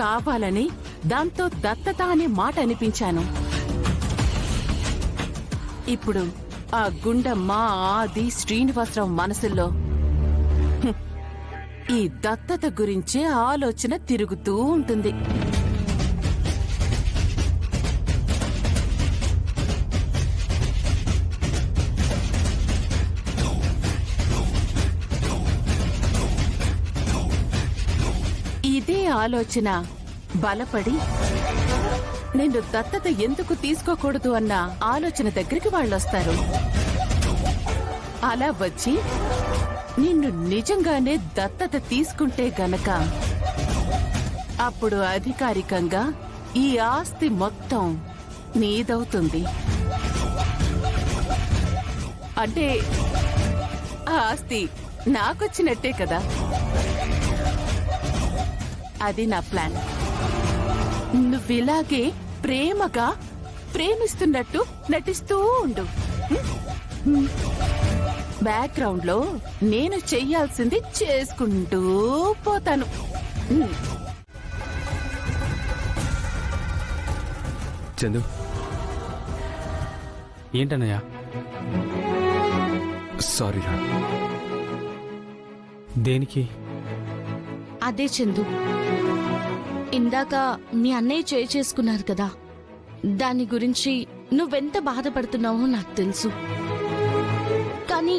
కావాలని దాంతో దత్తత అనే మాట అనిపించాను. ఇప్పుడు ఆ గుండమ్మ, ఆది, శ్రీనివాసరావు మనసుల్లో ఈ దత్తత గురించే ఆలోచన తిరుగుతూ ఉంటుంది. ఇదే ఆలోచన బలపడి నేను దత్తత ఎందుకు తీసుకోకూడదు అన్న ఆలోచన దగ్గరికి వాళ్ళొస్తారు. అలా వచ్చి నిన్ను నిజంగానే దత్తత తీసుకుంటే గనక అప్పుడు అధికారికంగా ఈ ఆస్తి మొత్తం నీదవుతుంది. అంటే ఆ ఆస్తి నాకొచ్చినట్టే కదా. అది నా ప్లాన్. నువ్విలాగే ప్రేమగా ప్రేమిస్తున్నట్టు నటిస్తూ ఉండు. బ్యాక్గ్రౌండ్ లో నేను చెయ్యాల్సింది చేసుకుంటూ పోతాను. చందు, ఏంటన్నయ్యా? సారీరా. దేనికి? అదే చందు, ఇందాక మీ అన్నయ్య చేసుకున్నారు కదా, దాని గురించి నువ్వెంత బాధపడుతున్నావో నాకు తెలుసు. కానీ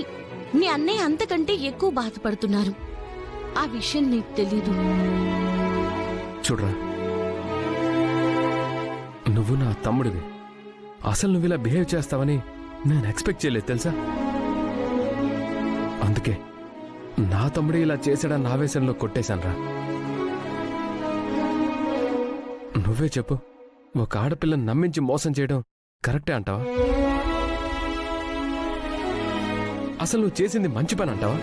మీ అన్నయ్య అంతకంటే ఎక్కువ బాధపడుతున్నారు. ఆ విషయం నీకు తెలీదు. చూడరా, నువ్వు నా తమ్ముడివి. అసలు నువ్వు ఇలా బిహేవ్ చేస్తావని నేను ఎక్స్పెక్ట్ చేయలేదు తెలుసా. అందుకే నా తమ్ముడు ఇలా చేశాడన్న ఆవేశంలో కొట్టేశాన్రా. నువ్వే చెప్పు, ఒక ఆడపిల్లని నమ్మించి మోసం చేయడం కరెక్టే అంటావా? అసలు నువ్వు చేసింది మంచి పని అంటావా?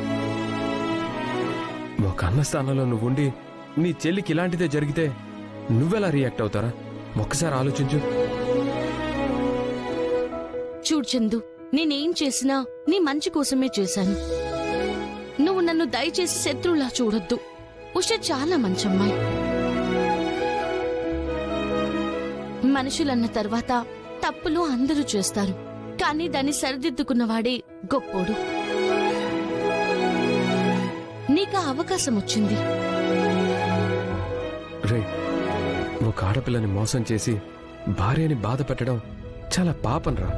ఒక అన్న స్థానంలో నువ్వుండి నీ చెల్లికి ఇలాంటిదే జరిగితే నువ్వెలా రియాక్ట్ అవుతారా? ఒక్కసారి ఆలోచించు. చూడు చందు, నేనేం చేసినా నీ మంచి కోసమే చేశాను. నువ్వు నన్ను దయచేసి శత్రువులా చూడొద్దు. ఉష చాలా మంచమ్మాయి. మనుషులన్న తర్వాత తప్పులు అందరూ చేస్తారు, కానీ దాన్ని సరిదిద్దుకున్నవాడే గొప్పోడు. నీకు అవకాశం వచ్చింది. రే, ఒక ఆడపిల్లని మోసం చేసి భార్యని బాధ పెట్టడం చాలా పాపం రా.